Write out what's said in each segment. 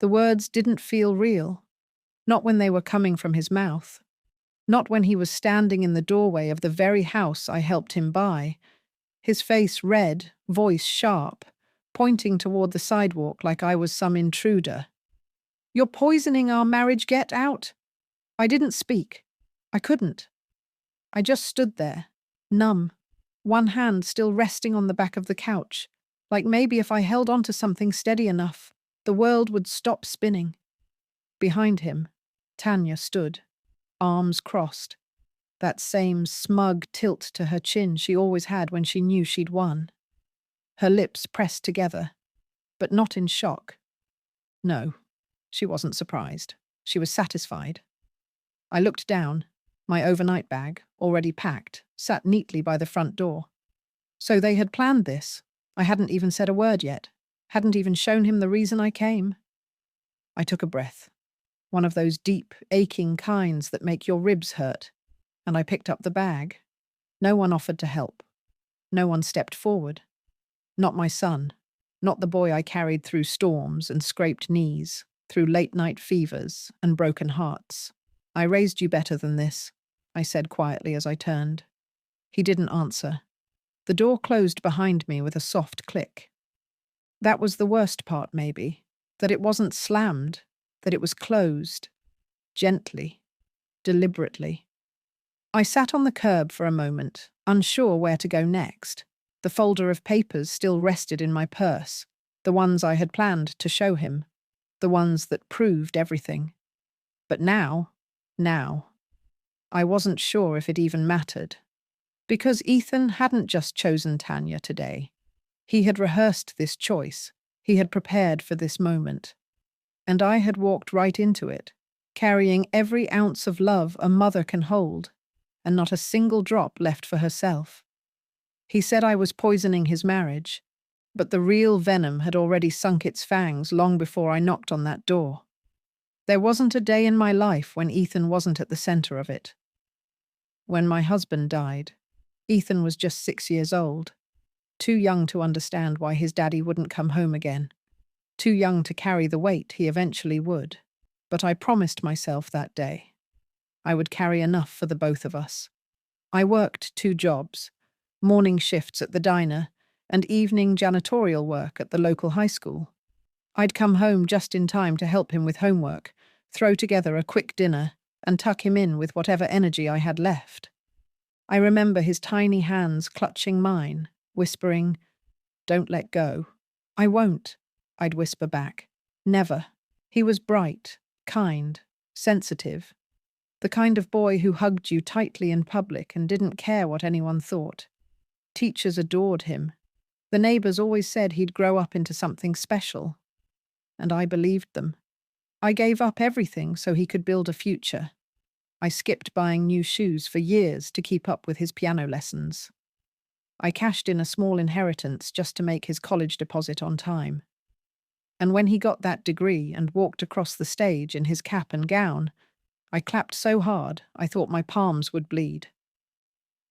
The words didn't feel real, not when they were coming from his mouth, not when he was standing in the doorway of the very house I helped him buy, his face red, voice sharp, pointing toward the sidewalk like I was some intruder. "You're poisoning our marriage, get out!" I didn't speak. I couldn't. I just stood there, numb, one hand still resting on the back of the couch, like maybe if I held onto something steady enough, the world would stop spinning. Behind him, Tanya stood, arms crossed, that same smug tilt to her chin she always had when she knew she'd won. Her lips pressed together, but not in shock. No, she wasn't surprised. She was satisfied. I looked down. My overnight bag, already packed, sat neatly by the front door. So they had planned this. I hadn't even said a word yet, hadn't even shown him the reason I came. I took a breath, one of those deep, aching kinds that make your ribs hurt, and I picked up the bag. No one offered to help. No one stepped forward. Not my son, not the boy I carried through storms and scraped knees, through late-night fevers and broken hearts. "I raised you better than this," I said quietly as I turned. He didn't answer. The door closed behind me with a soft click. That was the worst part, maybe, that it wasn't slammed, that it was closed, gently, deliberately. I sat on the curb for a moment, unsure where to go next. The folder of papers still rested in my purse, the ones I had planned to show him, the ones that proved everything. But now, I wasn't sure if it even mattered. Because Ethan hadn't just chosen Tanya today. He had rehearsed this choice. He had prepared for this moment. And I had walked right into it, carrying every ounce of love a mother can hold, and not a single drop left for herself. He said I was poisoning his marriage, but the real venom had already sunk its fangs long before I knocked on that door. There wasn't a day in my life when Ethan wasn't at the center of it. When my husband died, Ethan was just 6 years old, too young to understand why his daddy wouldn't come home again, too young to carry the weight he eventually would. But I promised myself that day I would carry enough for the both of us. I worked 2 jobs, morning shifts at the diner and evening janitorial work at the local high school. I'd come home just in time to help him with homework, throw together a quick dinner, and tuck him in with whatever energy I had left. I remember his tiny hands clutching mine, whispering, "Don't let go." "I won't," I'd whisper back. "Never." He was bright, kind, sensitive. The kind of boy who hugged you tightly in public and didn't care what anyone thought. Teachers adored him. The neighbors always said he'd grow up into something special. And I believed them. I gave up everything so he could build a future. I skipped buying new shoes for years to keep up with his piano lessons. I cashed in a small inheritance just to make his college deposit on time. And when he got that degree and walked across the stage in his cap and gown, I clapped so hard I thought my palms would bleed.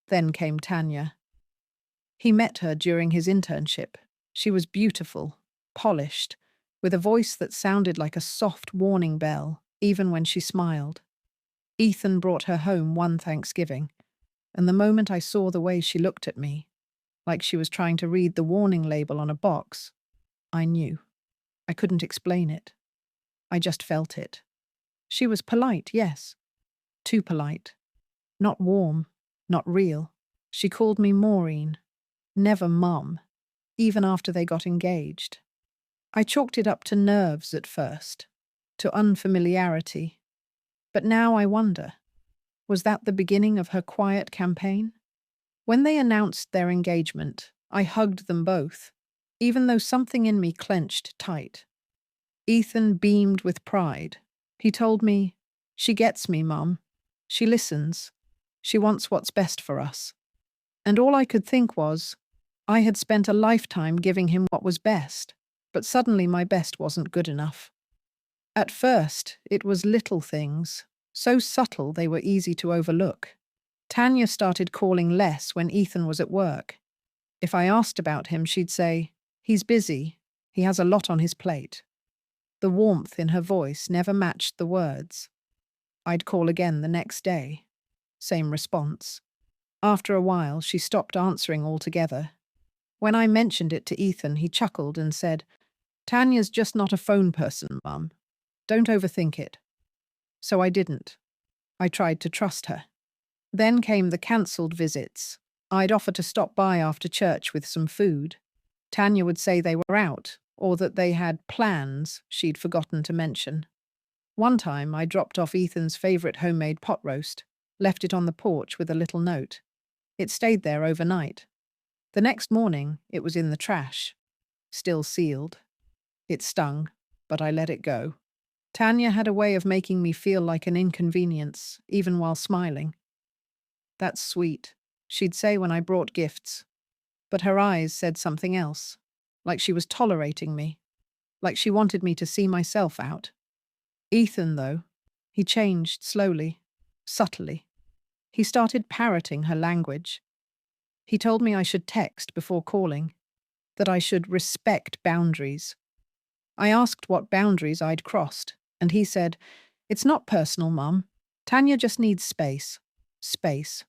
Then came Tanya. He met her during his internship. She was beautiful, polished, with a voice that sounded like a soft warning bell, even when she smiled. Ethan brought her home one Thanksgiving, and the moment I saw the way she looked at me, like she was trying to read the warning label on a box, I knew. I couldn't explain it. I just felt it. She was polite, yes. Too polite. Not warm, not real. She called me Maureen, never Mum, even after they got engaged. I chalked it up to nerves at first, to unfamiliarity. But now I wonder, was that the beginning of her quiet campaign? When they announced their engagement, I hugged them both, even though something in me clenched tight. Ethan beamed with pride. He told me, "She gets me, Mum. She listens. She wants what's best for us." And all I could think was, I had spent a lifetime giving him what was best, but suddenly my best wasn't good enough. At first, it was little things, so subtle they were easy to overlook. Tanya started calling less when Ethan was at work. If I asked about him, she'd say, "He's busy. He has a lot on his plate." The warmth in her voice never matched the words. I'd call again the next day. Same response. After a while, she stopped answering altogether. When I mentioned it to Ethan, he chuckled and said, "Tanya's just not a phone person, Mum. Don't overthink it." So I didn't. I tried to trust her. Then came the cancelled visits. I'd offer to stop by after church with some food. Tanya would say they were out, or that they had plans she'd forgotten to mention. One time I dropped off Ethan's favourite homemade pot roast, left it on the porch with a little note. It stayed there overnight. The next morning, it was in the trash, still sealed. It stung, but I let it go. Tanya had a way of making me feel like an inconvenience, even while smiling. "That's sweet," she'd say when I brought gifts. But her eyes said something else, like she was tolerating me, like she wanted me to see myself out. Ethan, though, he changed slowly, subtly. He started parroting her language. He told me I should text before calling, that I should respect boundaries. I asked what boundaries I'd crossed, and he said, "It's not personal, Mum. Tanya just needs space." Space.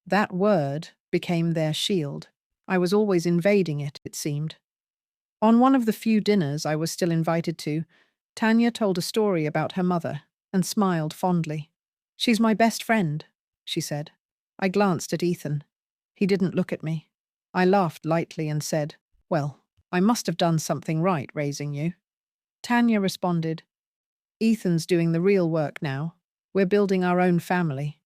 That word became their shield. I was always invading it, it seemed. On one of the few dinners I was still invited to, Tanya told a story about her mother and smiled fondly. "She's my best friend," she said. I glanced at Ethan. He didn't look at me. I laughed lightly and said, "Well, I must have done something right raising you." Tanya responded, "Ethan's doing the real work now. We're building our own family."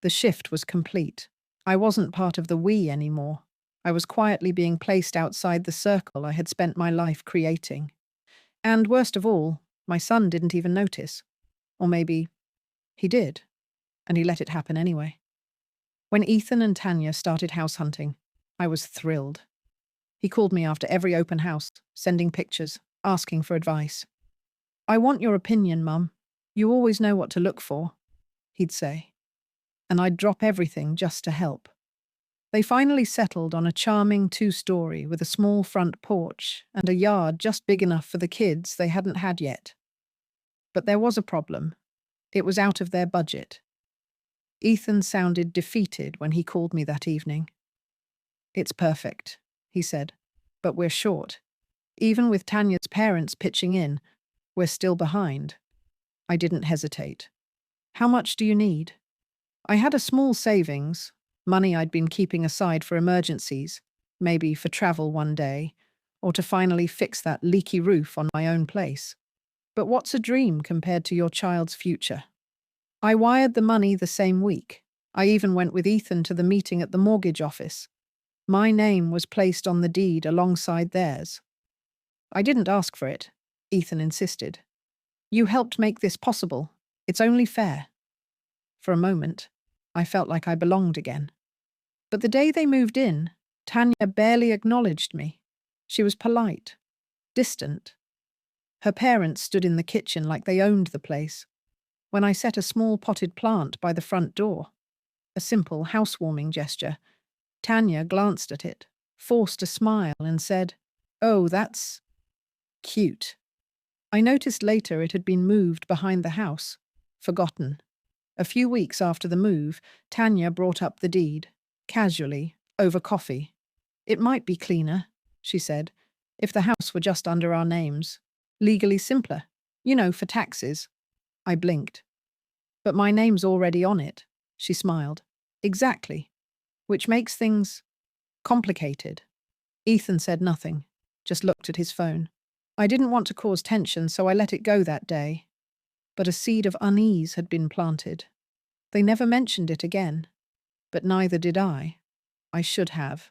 The shift was complete. I wasn't part of the we anymore. I was quietly being placed outside the circle I had spent my life creating. And worst of all, my son didn't even notice. Or maybe he did, and he let it happen anyway. When Ethan and Tanya started house hunting, I was thrilled. He called me after every open house, sending pictures, asking for advice. "I want your opinion, Mum. You always know what to look for," he'd say. And I'd drop everything just to help. They finally settled on a charming 2-story with a small front porch and a yard just big enough for the kids they hadn't had yet. But there was a problem. It was out of their budget. Ethan sounded defeated when he called me that evening. "It's perfect," he said, "but we're short. Even with Tanya's parents pitching in, we're still behind." I didn't hesitate. "How much do you need?" I had a small savings, money I'd been keeping aside for emergencies, maybe for travel one day, or to finally fix that leaky roof on my own place. But what's a dream compared to your child's future? I wired the money the same week. I even went with Ethan to the meeting at the mortgage office. My name was placed on the deed alongside theirs. "I didn't ask for it," Ethan insisted. "You helped make this possible. It's only fair." For a moment, I felt like I belonged again. But the day they moved in, Tanya barely acknowledged me. She was polite, distant. Her parents stood in the kitchen like they owned the place. When I set a small potted plant by the front door, a simple housewarming gesture, Tanya glanced at it, forced a smile, and said, "Oh, that's cute." I noticed later it had been moved behind the house, forgotten. A few weeks after the move, Tanya brought up the deed, casually, over coffee. "It might be cleaner," she said, "if the house were just under our names. Legally simpler. You know, for taxes." I blinked. "But my name's already on it," she smiled. "Exactly. Which makes things complicated." Ethan said nothing, just looked at his phone. I didn't want to cause tension, so I let it go that day. But a seed of unease had been planted. They never mentioned it again. But neither did I. I should have.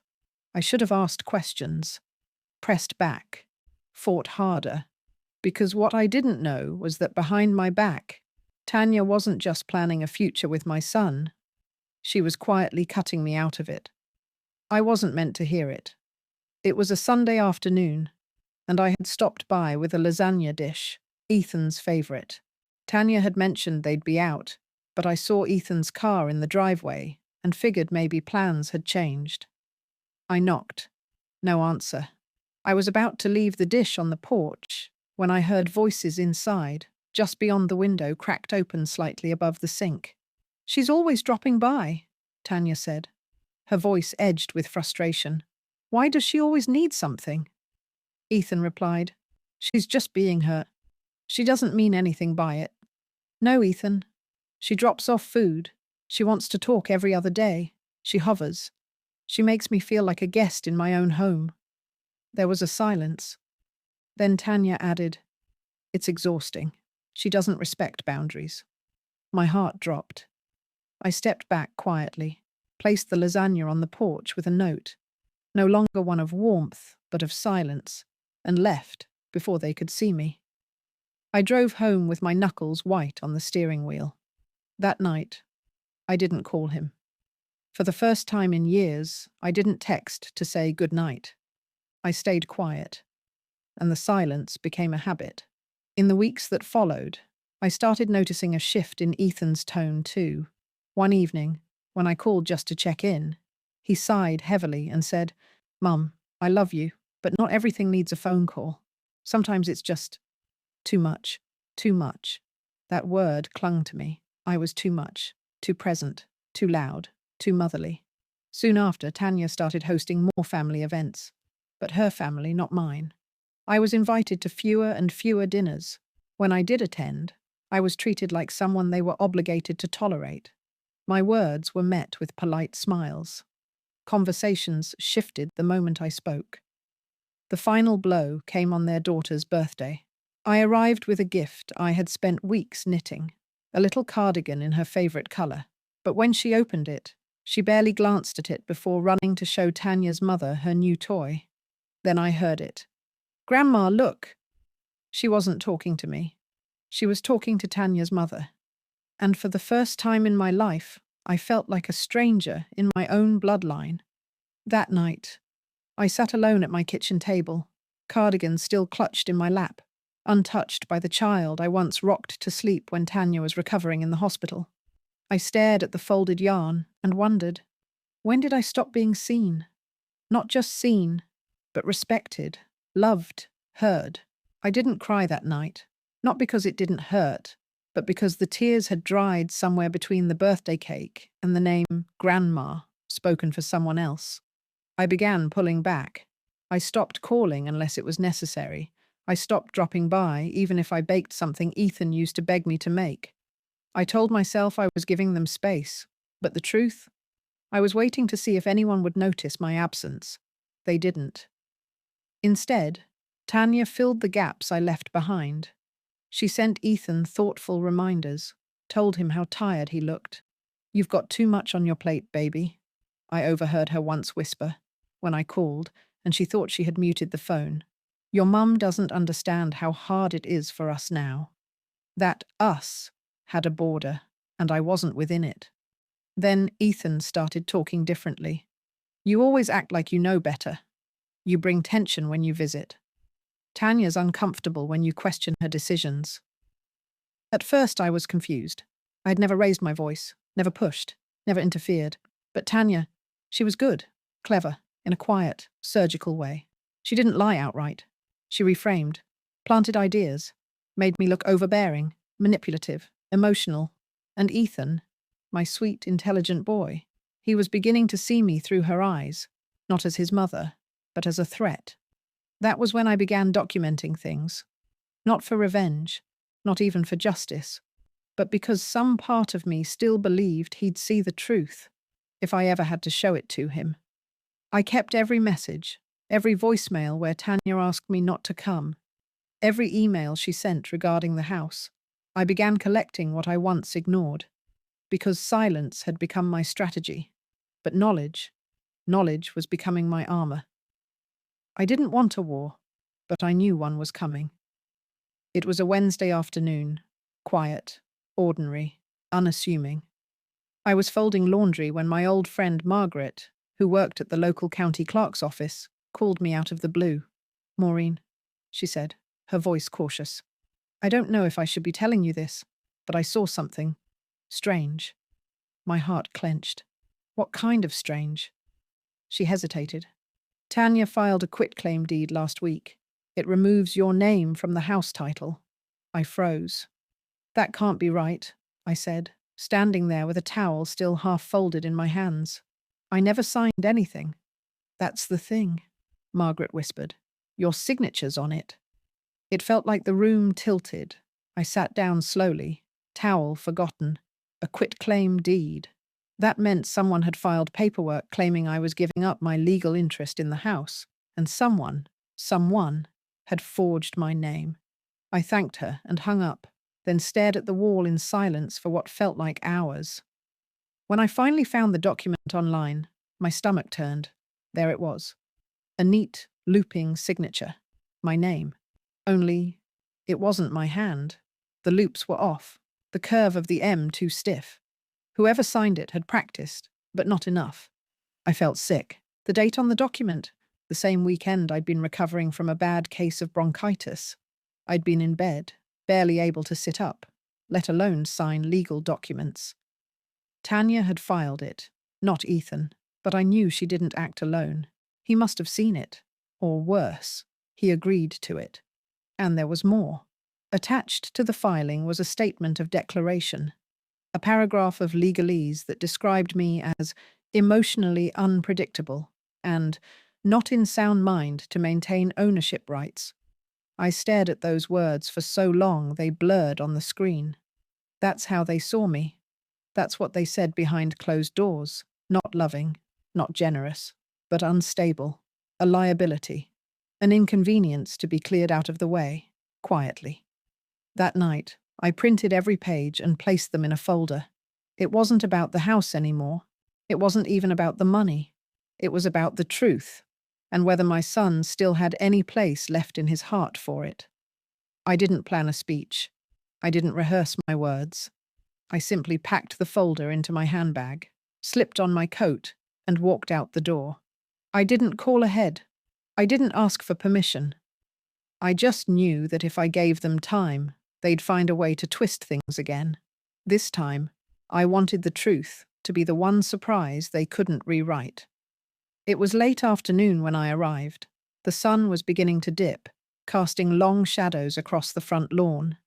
I should have asked questions, pressed back, fought harder. Because what I didn't know was that behind my back, Tanya wasn't just planning a future with my son. She was quietly cutting me out of it. I wasn't meant to hear it. It was a Sunday afternoon, and I had stopped by with a lasagna dish, Ethan's favourite. Tanya had mentioned they'd be out, but I saw Ethan's car in the driveway and figured maybe plans had changed. I knocked. No answer. I was about to leave the dish on the porch when I heard voices inside, just beyond the window cracked open slightly above the sink. "She's always dropping by," Tanya said, her voice edged with frustration. "Why does she always need something?" Ethan replied, "She's just being her. She doesn't mean anything by it." "No, Ethan. She drops off food. She wants to talk every other day. She hovers. She makes me feel like a guest in my own home." There was a silence. Then Tanya added, "It's exhausting. She doesn't respect boundaries." My heart dropped. I stepped back quietly, placed the lasagna on the porch with a note, no longer one of warmth, but of silence, and left before they could see me. I drove home with my knuckles white on the steering wheel. That night, I didn't call him. For the first time in years, I didn't text to say good night. I stayed quiet, and the silence became a habit. In the weeks that followed, I started noticing a shift in Ethan's tone too. One evening, when I called just to check in, he sighed heavily and said, "Mum, I love you, but not everything needs a phone call. Sometimes it's just too much, too much." That word clung to me. I was too much, too present, too loud, too motherly. Soon after, Tanya started hosting more family events, but her family, not mine. I was invited to fewer and fewer dinners. When I did attend, I was treated like someone they were obligated to tolerate. My words were met with polite smiles. Conversations shifted the moment I spoke. The final blow came on their daughter's birthday. I arrived with a gift I had spent weeks knitting, a little cardigan in her favorite color. But when she opened it, she barely glanced at it before running to show Tanya's mother her new toy. Then I heard it. "Grandma, look!" She wasn't talking to me. She was talking to Tanya's mother. And for the first time in my life, I felt like a stranger in my own bloodline. That night, I sat alone at my kitchen table, cardigan still clutched in my lap, untouched by the child I once rocked to sleep when Tanya was recovering in the hospital. I stared at the folded yarn and wondered, when did I stop being seen? Not just seen, but respected, loved, heard. I didn't cry that night, not because it didn't hurt, but because the tears had dried somewhere between the birthday cake and the name Grandma, spoken for someone else. I began pulling back. I stopped calling unless it was necessary. I stopped dropping by, even if I baked something Ethan used to beg me to make. I told myself I was giving them space, but the truth? I was waiting to see if anyone would notice my absence. They didn't. Instead, Tanya filled the gaps I left behind. She sent Ethan thoughtful reminders, told him how tired he looked. "You've got too much on your plate, baby," I overheard her once whisper when I called, and she thought she had muted the phone. "Your mum doesn't understand how hard it is for us now." That us had a border, and I wasn't within it. Then Ethan started talking differently. "You always act like you know better. You bring tension when you visit. Tanya's uncomfortable when you question her decisions." At first I was confused. I had never raised my voice, never pushed, never interfered. But Tanya, she was good, clever, in a quiet, surgical way. She didn't lie outright. She reframed, planted ideas, made me look overbearing, manipulative, emotional. And Ethan, my sweet, intelligent boy, he was beginning to see me through her eyes, not as his mother, but as a threat. That was when I began documenting things. Not for revenge, not even for justice, but because some part of me still believed he'd see the truth, if I ever had to show it to him. I kept every message, every voicemail where Tanya asked me not to come, every email she sent regarding the house. I began collecting what I once ignored, because silence had become my strategy. But knowledge was becoming my armor. I didn't want a war, but I knew one was coming. It was a Wednesday afternoon, quiet, ordinary, unassuming. I was folding laundry when my old friend Margaret, who worked at the local county clerk's office, called me out of the blue. "Maureen," she said, her voice cautious. "I don't know if I should be telling you this, but I saw something strange." My heart clenched. "What kind of strange?" She hesitated. "Tanya filed a quitclaim deed last week. It removes your name from the house title. I froze. That can't be right, I said, standing there with a towel still half folded in my hands. I never signed anything. That's the thing, Margaret whispered. Your signature's on it. It felt like the room tilted. I sat down slowly, towel forgotten, a quitclaim deed. That meant someone had filed paperwork claiming I was giving up my legal interest in the house, and someone, had forged my name. I thanked her and hung up, then stared at the wall in silence for what felt like hours. When I finally found the document online, my stomach turned. There it was. A neat, looping signature. My name. Only, it wasn't my hand. The loops were off, the curve of the M too stiff. Whoever signed it had practiced, but not enough. I felt sick. The date on the document, the same weekend I'd been recovering from a bad case of bronchitis. I'd been in bed, barely able to sit up, let alone sign legal documents. Tanya had filed it, not Ethan, but I knew she didn't act alone. He must have seen it. Or worse, he agreed to it. And there was more. Attached to the filing was a statement of declaration, a paragraph of legalese that described me as emotionally unpredictable and not in sound mind to maintain ownership rights. I stared at those words for so long they blurred on the screen. That's how they saw me. That's what they said behind closed doors. Not loving, not generous, but unstable. A liability. An inconvenience to be cleared out of the way, quietly. That night, I printed every page and placed them in a folder. It wasn't about the house anymore. It wasn't even about the money. It was about the truth, and whether my son still had any place left in his heart for it. I didn't plan a speech. I didn't rehearse my words. I simply packed the folder into my handbag, slipped on my coat, and walked out the door. I didn't call ahead. I didn't ask for permission. I just knew that if I gave them time, they'd find a way to twist things again. This time, I wanted the truth to be the one surprise they couldn't rewrite. It was late afternoon when I arrived. The sun was beginning to dip, casting long shadows across the front lawn.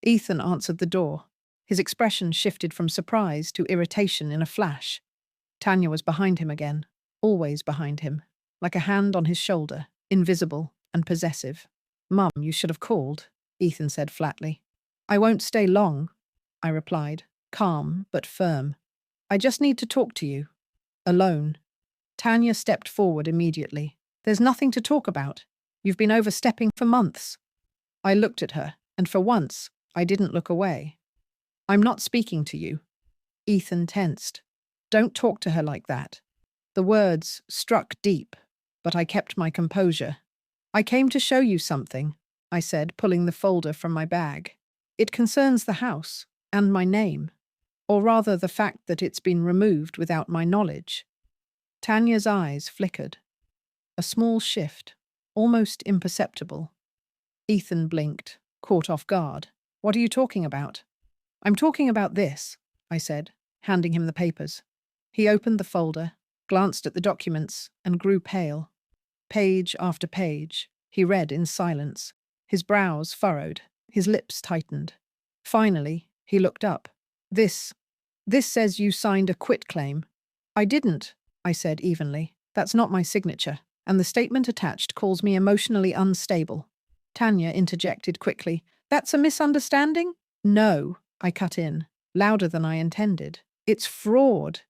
Ethan answered the door. His expression shifted from surprise to irritation in a flash. Tanya was behind him again, always behind him, like a hand on his shoulder, invisible and possessive. "Mum, you should have called," Ethan said flatly. "I won't stay long," I replied, calm but firm. "I just need to talk to you. Alone." Tanya stepped forward immediately. "There's nothing to talk about. You've been overstepping for months." I looked at her, and for once, I didn't look away. "I'm not speaking to you." Ethan tensed. "Don't talk to her like that." The words struck deep, but I kept my composure. "I came to show you something," I said, pulling the folder from my bag. "It concerns the house, and my name. Or rather the fact that it's been removed without my knowledge." Tanya's eyes flickered. A small shift, almost imperceptible. Ethan blinked, caught off guard. "What are you talking about?" "I'm talking about this," I said, handing him the papers. He opened the folder, glanced at the documents, and grew pale. Page after page, he read in silence. His brows furrowed, his lips tightened. Finally, he looked up. This says you signed a quitclaim." "I didn't," I said evenly. "That's not my signature, and the statement attached calls me emotionally unstable." Tanya interjected quickly. "That's a misunderstanding?" "No," I cut in, louder than I intended. "It's fraud."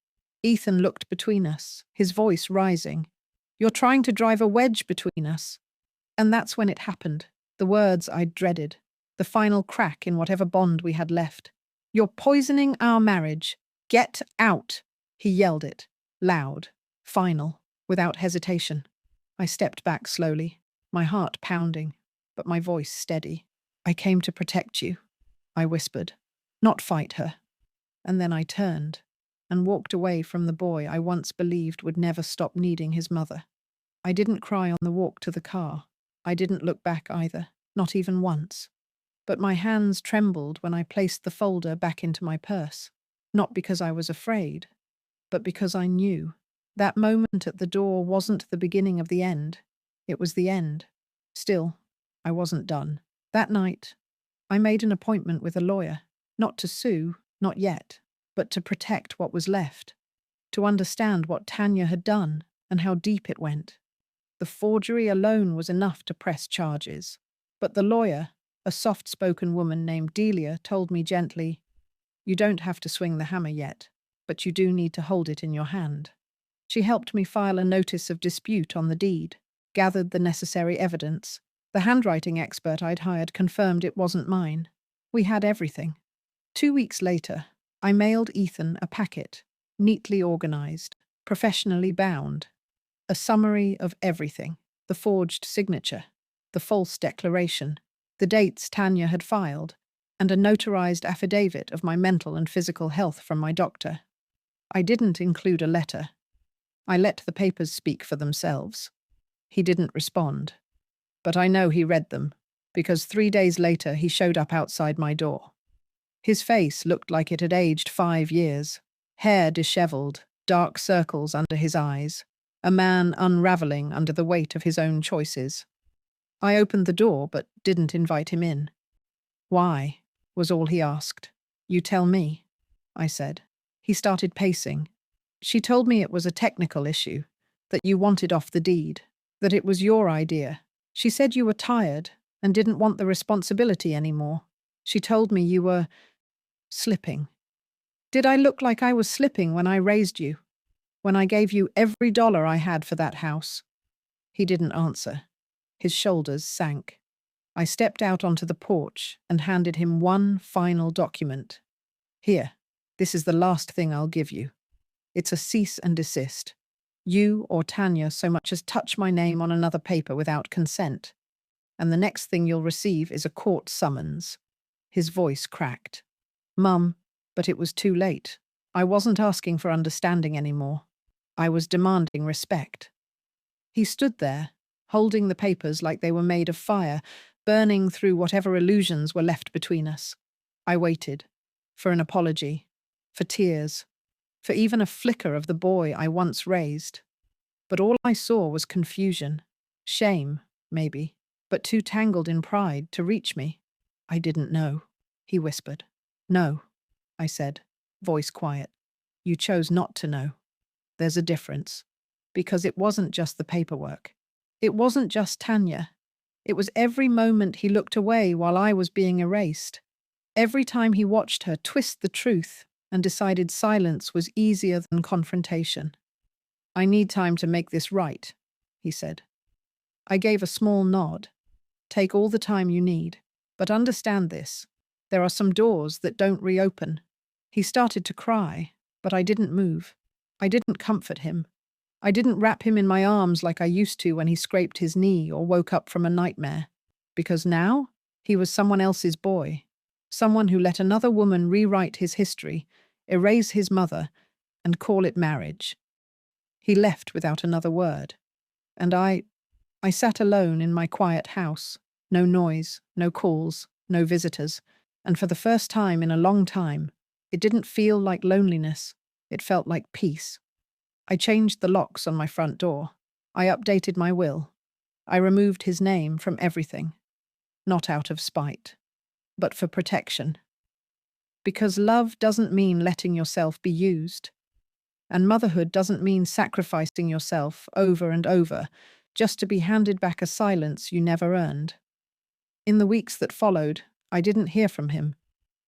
Ethan looked between us, his voice rising. "You're trying to drive a wedge between us." And that's when it happened, the words I'd dreaded, the final crack in whatever bond we had left. "You're poisoning our marriage. Get out!" He yelled it, loud, final, without hesitation. I stepped back slowly, my heart pounding, but my voice steady. "I came to protect you," I whispered, "not fight her." And then I turned and walked away from the boy I once believed would never stop needing his mother. I didn't cry on the walk to the car. I didn't look back either, not even once. But my hands trembled when I placed the folder back into my purse, not because I was afraid, but because I knew. That moment at the door wasn't the beginning of the end. It was the end. Still, I wasn't done. That night, I made an appointment with a lawyer, not to sue, not yet, but to protect what was left, to understand what Tanya had done and how deep it went. The forgery alone was enough to press charges. But the lawyer, a soft-spoken woman named Delia, told me gently, "You don't have to swing the hammer yet, but you do need to hold it in your hand." She helped me file a notice of dispute on the deed, gathered the necessary evidence. The handwriting expert I'd hired confirmed it wasn't mine. We had everything. 2 weeks later, I mailed Ethan a packet, neatly organized, professionally bound. A summary of everything: the forged signature, the false declaration, the dates Tanya had filed, and a notarized affidavit of my mental and physical health from my doctor. I didn't include a letter. I let the papers speak for themselves. He didn't respond. But I know he read them, because 3 days later he showed up outside my door. His face looked like it had aged 5 years, hair disheveled, dark circles under his eyes, a man unraveling under the weight of his own choices. I opened the door but didn't invite him in. "Why?" was all he asked. "You tell me," I said. He started pacing. "She told me it was a technical issue, that you wanted off the deed, that it was your idea. She said you were tired and didn't want the responsibility anymore. She told me you were slipping." Did I look like I was slipping when I raised you? When I gave you every dollar I had for that house? He didn't answer. His shoulders sank. I stepped out onto the porch and handed him one final document. "Here, this is the last thing I'll give you. It's a cease and desist. You or Tanya so much as touch my name on another paper without consent. And the next thing you'll receive is a court summons." His voice cracked. "Mum," but it was too late. I wasn't asking for understanding anymore. I was demanding respect. He stood there, holding the papers like they were made of fire, burning through whatever illusions were left between us. I waited. For an apology. For tears. For even a flicker of the boy I once raised. But all I saw was confusion. Shame, maybe, but too tangled in pride to reach me. "I didn't know," he whispered. "No," I said, voice quiet. "You chose not to know. There's a difference. Because it wasn't just the paperwork. It wasn't just Tanya. It was every moment he looked away while I was being erased. Every time he watched her twist the truth and decided silence was easier than confrontation. "I need time to make this right," he said. I gave a small nod. "Take all the time you need. But understand this. There are some doors that don't reopen." He started to cry, but I didn't move. I didn't comfort him. I didn't wrap him in my arms like I used to when he scraped his knee or woke up from a nightmare. Because now, he was someone else's boy. Someone who let another woman rewrite his history, erase his mother, and call it marriage. He left without another word. And I sat alone in my quiet house. No noise, no calls, no visitors. And for the first time in a long time, it didn't feel like loneliness. It felt like peace. I changed the locks on my front door. I updated my will. I removed his name from everything. Not out of spite, but for protection. Because love doesn't mean letting yourself be used. And motherhood doesn't mean sacrificing yourself over and over just to be handed back a silence you never earned. In the weeks that followed, I didn't hear from him.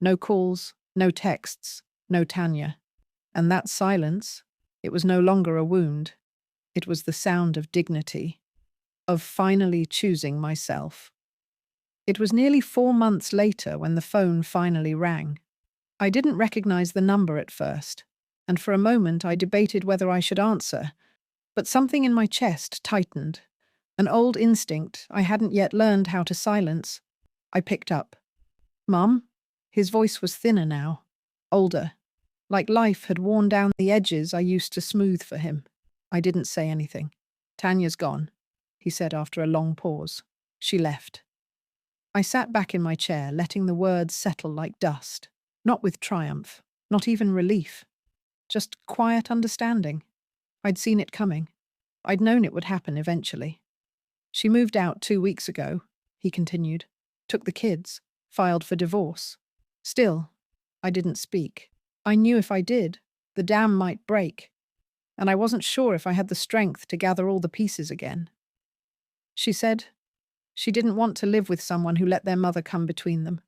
No calls, no texts, no Tanya. And that silence, it was no longer a wound. It was the sound of dignity, of finally choosing myself. It was nearly 4 months later when the phone finally rang. I didn't recognize the number at first, and for a moment I debated whether I should answer, but something in my chest tightened. An old instinct I hadn't yet learned how to silence. I picked up. "Mum?" His voice was thinner now, older, like life had worn down the edges I used to smooth for him. I didn't say anything. "Tanya's gone," he said after a long pause. "She left." I sat back in my chair, letting the words settle like dust. Not with triumph, not even relief. Just quiet understanding. I'd seen it coming. I'd known it would happen eventually. "She moved out 2 weeks ago," he continued. Took the kids, filed for divorce. Still, I didn't speak. I knew if I did, the dam might break, and I wasn't sure if I had the strength to gather all the pieces again. She said she didn't want to live with someone who let their mother come between them.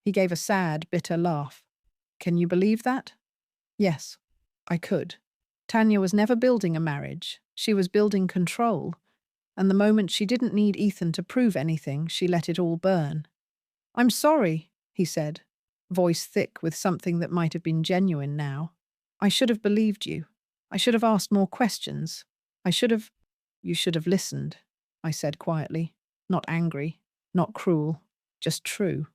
He gave a sad, bitter laugh. Can you believe that? Yes, I could. Tanya was never building a marriage. She was building control, and the moment she didn't need Ethan to prove anything, she let it all burn. I'm sorry, he said, voice thick with something that might have been genuine now. I should have believed you. I should have asked more questions. You should have listened, I said quietly, not angry, not cruel, just true.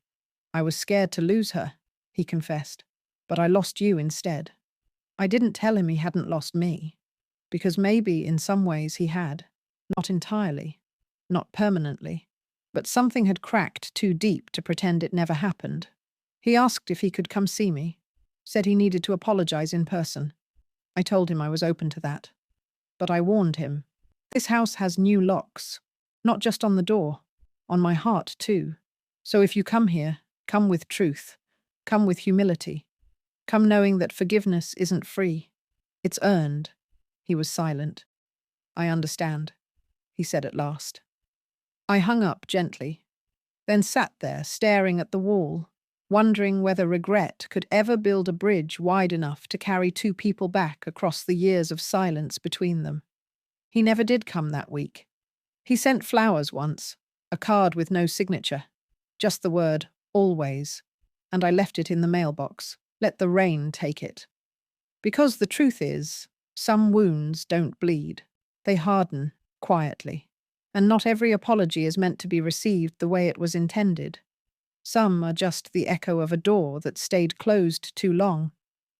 I was scared to lose her, he confessed, but I lost you instead. I didn't tell him he hadn't lost me, because maybe in some ways he had, not entirely, not permanently, but something had cracked too deep to pretend it never happened. He asked if he could come see me, said he needed to apologize in person. I told him I was open to that. But I warned him, this house has new locks, not just on the door, on my heart too. So if you come here, come with truth, come with humility, come knowing that forgiveness isn't free. It's earned. He was silent. I understand, he said at last. I hung up gently, then sat there staring at the wall, wondering whether regret could ever build a bridge wide enough to carry two people back across the years of silence between them. He never did come that week. He sent flowers once, a card with no signature, just the word, always, and I left it in the mailbox. Let the rain take it. Because the truth is, some wounds don't bleed. They harden, quietly. And not every apology is meant to be received the way it was intended. Some are just the echo of a door that stayed closed too long.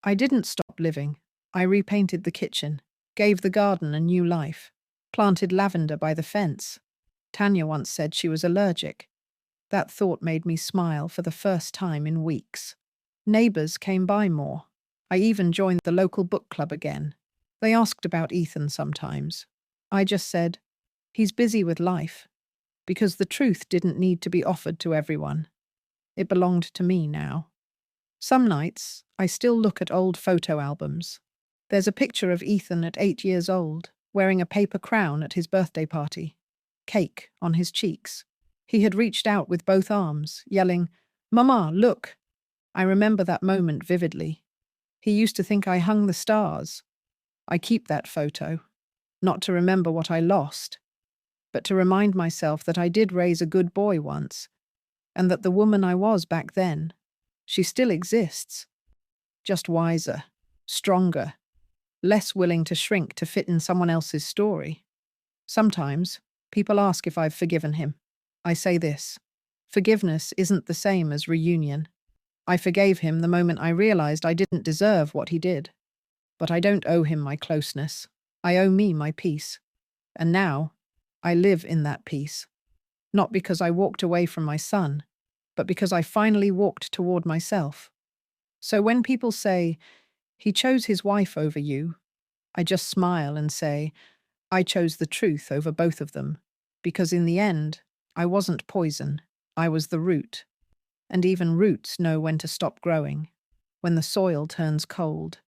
I didn't stop living. I repainted the kitchen, gave the garden a new life, planted lavender by the fence. Tanya once said she was allergic. That thought made me smile for the first time in weeks. Neighbors came by more. I even joined the local book club again. They asked about Ethan sometimes. I just said, he's busy with life, because the truth didn't need to be offered to everyone. It belonged to me now. Some nights, I still look at old photo albums. There's a picture of Ethan at 8 years old, wearing a paper crown at his birthday party, cake on his cheeks. He had reached out with both arms, yelling, "Mama, look!" I remember that moment vividly. He used to think I hung the stars. I keep that photo, not to remember what I lost, but to remind myself that I did raise a good boy once, and that the woman I was back then, she still exists, just wiser, stronger, less willing to shrink to fit in someone else's story. Sometimes, people ask if I've forgiven him. I say this: forgiveness isn't the same as reunion. I forgave him the moment I realized I didn't deserve what he did. But I don't owe him my closeness. I owe me my peace. And now, I live in that peace. Not because I walked away from my son, but because I finally walked toward myself. So when people say, he chose his wife over you, I just smile and say, I chose the truth over both of them, because in the end, I wasn't poison, I was the root. And even roots know when to stop growing, when the soil turns cold.